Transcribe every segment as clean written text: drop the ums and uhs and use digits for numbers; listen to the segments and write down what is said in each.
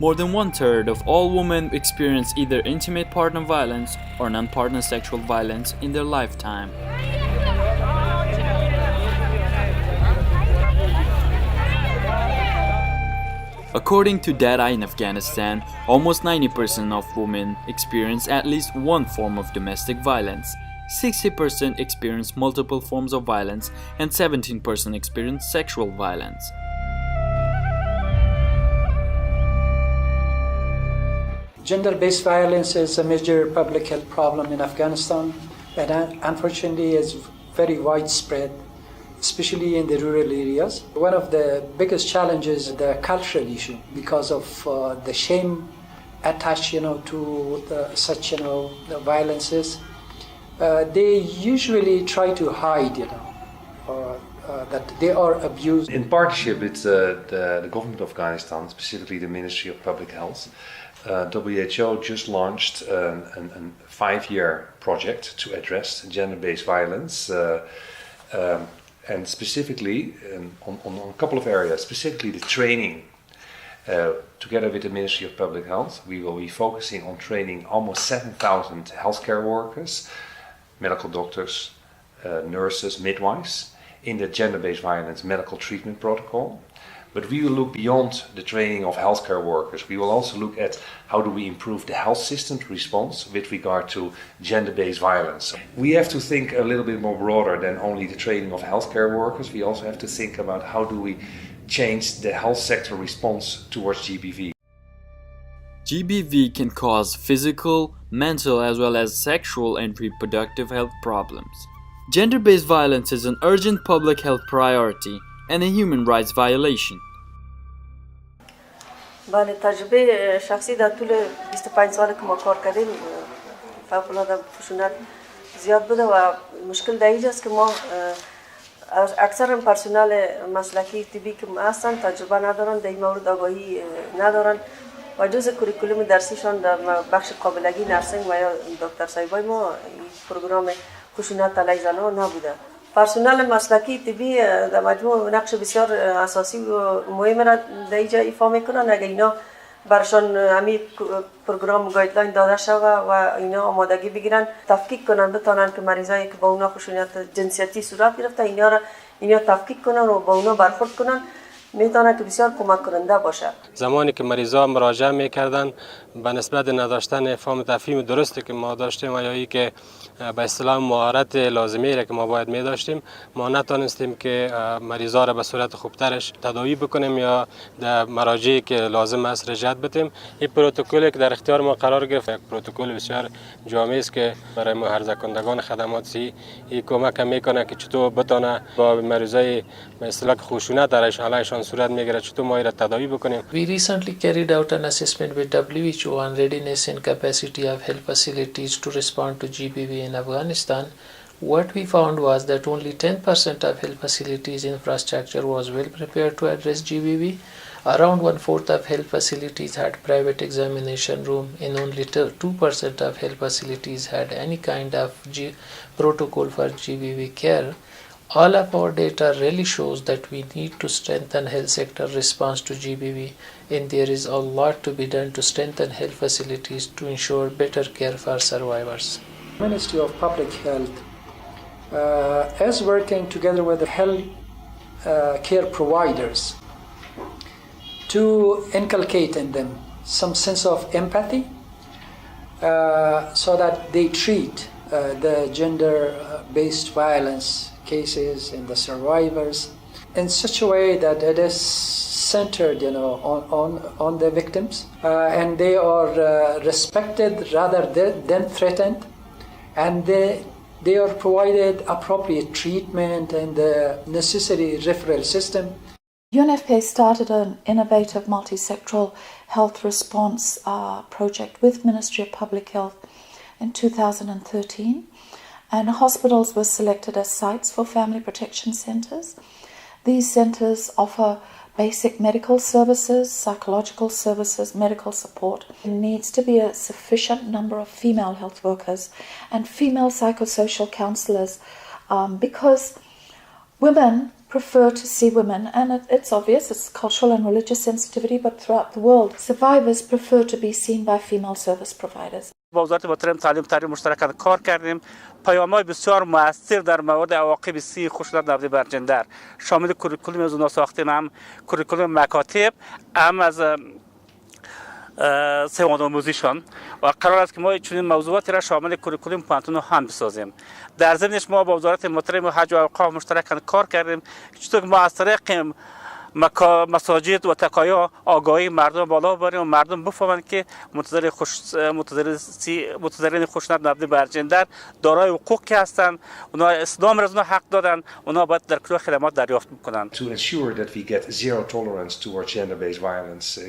More than one-third of all women experience either intimate partner violence or non-partner sexual violence in their lifetime. According to data in Afghanistan, almost 90% of women experience at least one form of domestic violence, 60% experience multiple forms of violence, and 17% experience sexual violence. Gender-based violence is a major public health problem in Afghanistan, and unfortunately is very widespread, especially in the rural areas. One of the biggest challenges is the cultural issue because of the shame attached, to such, the violences. They usually try to hide, that they are abused. In partnership with the government of Afghanistan, specifically the Ministry of Public Health, WHO just launched a 5-year project to address gender-based violence, and specifically on a couple of areas, specifically the training. Together with the Ministry of Public Health, we will be focusing on training almost 7,000 healthcare workers, medical doctors, nurses, midwives, in the gender-based violence medical treatment protocol. But we will look beyond the training of healthcare workers. We will also look at how do we improve the health system's response with regard to gender-based violence. We have to think a little bit more broader than only the training of healthcare workers. We also have to think about how do we change the health sector response towards GBV. GBV can cause physical, mental, as well as sexual and reproductive health problems. Gender-based violence is an urgent public health priority and a human rights violation. بله تجربه شخصی در طول 25 سال که ما کار کردیم فوق‌العاده خشونت زیاد بوده و مشکل در اینجاست که ما اکثر پرسنل مسلکی طبی که هستن تجربه ندارن، در این مورد آگاهی ندارن و جز کوریکولوم درسیشان در بخش قابلگی نرسینگ و یا دکتر صاحبای ما پروگرام خشونت علیه زنان نبوده. پرسنل مسلکی طبی در مجموع نقش بسیار اساسی و مهم را در اینجا ایفا میکنن. اگر اینا برشان همین پروگرام گایدلاین داده شوه و اینا آمادگی بگیرن تفکیک کنن، بتانن که مریضایی که با اونا خشونت جنسیتی صورت گرفته اینا تفکیک کنن و با اونا برخورد کنن، میتونه که بسیار کمک کننده باشه. زمانی که مریضا مراجعه میکردن به نسبت نداشتن فهم تفهیم درستی که ما داشتیم و یا ای که به اصطلاح مهارت لازمی را که ما باید می داشتیم، ما نتونستیم که مریضا را به صورت خوبترش تداوی بکنیم یا در مراجعی که لازم است رجعت بدیم. این پروتکلی که در اختیار ما قرار گرفت یک پروتکل بسیار جامع است که برای عرضه کنندگان خدمات سی این کمک میکنه که چطور بتونه با مریضای به اصطلاح خشونت درشان صورت میگیره چطور ما را تداوی بکنیم. We recently carried out an assessment with WHO on readiness and capacity of health facilities to respond to GBV in Afghanistan. What we found was that only 10% of health facilities infrastructure was well prepared to address GBV. Around 1/4 of health facilities had private examination room and only 2% of health facilities had any kind of protocol for GBV care. All of our data really shows that we need to strengthen health sector response to GBV, and there is a lot to be done to strengthen health facilities to ensure better care for survivors. Ministry of Public Health is working together with the health care providers to inculcate in them some sense of empathy so that they treat the gender-based violence cases and the survivors in such a way that it is centered, on the victims, and they are respected rather than threatened, and they are provided appropriate treatment and the necessary referral system. UNFPA started an innovative multi-sectoral health response project with Ministry of Public Health in 2013. And hospitals were selected as sites for family protection centres. These centres offer basic medical services, psychological services, medical support. There needs to be a sufficient number of female health workers and female psychosocial counsellors because women prefer to see women, and it's obvious, it's cultural and religious sensitivity, but throughout the world, survivors prefer to be seen by female service providers. با وزارت محترم تعلیم مشترکاً کار کردیم. پیام‌های بسیار مؤثر در مورد عواقب سوء خشونت نسبت بر جندر شامل کوریکولوم از اونا ساختیم، هم کوریکولوم مکاتب، هم از سوادآموزیشان، و قرار است که ما چنین موضوعاتی را شامل کوریکولوم پانتون هم بسازیم. در ضمنش ما با وزارت محترم حج و اوقاف مشترکاً کار کردیم چطور که ما از طریق مساجد و تقایا آگاهی مردم بالا ببریم و مردم بفهمند که متضررین خشونت مبنی بر جندر دارای حقوقی هستند، اونا اسلام را از اونا حق دادن، اونا باید در کل خدمات دریافت بکنند. To ensure that we get zero tolerance towards gender-based violence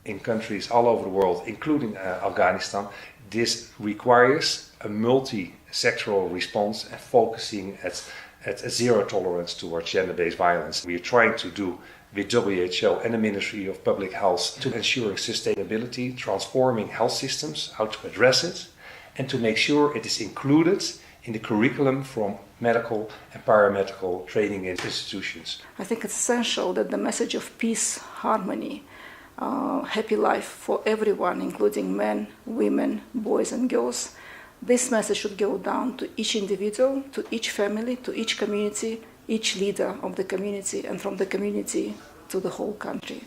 in countries all over the world, including Afghanistan, this requires a multi-sectoral response and focusing at a zero tolerance towards gender-based violence. We are trying to do with WHO and the Ministry of Public Health to ensuring sustainability, transforming health systems, how to address it, and to make sure it is included in the curriculum from medical and paramedical training institutions. I think it's essential that the message of peace, harmony, happy life for everyone, including men, women, boys and girls, this message should go down to each individual, to each family, to each community, each leader of the community, and from the community to the whole country.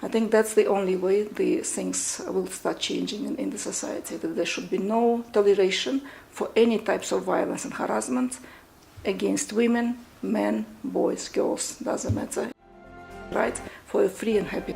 I think that's the only way the things will start changing in the society, that there should be no toleration for any types of violence and harassment against women, men, boys, girls, doesn't matter, right? For a free and happy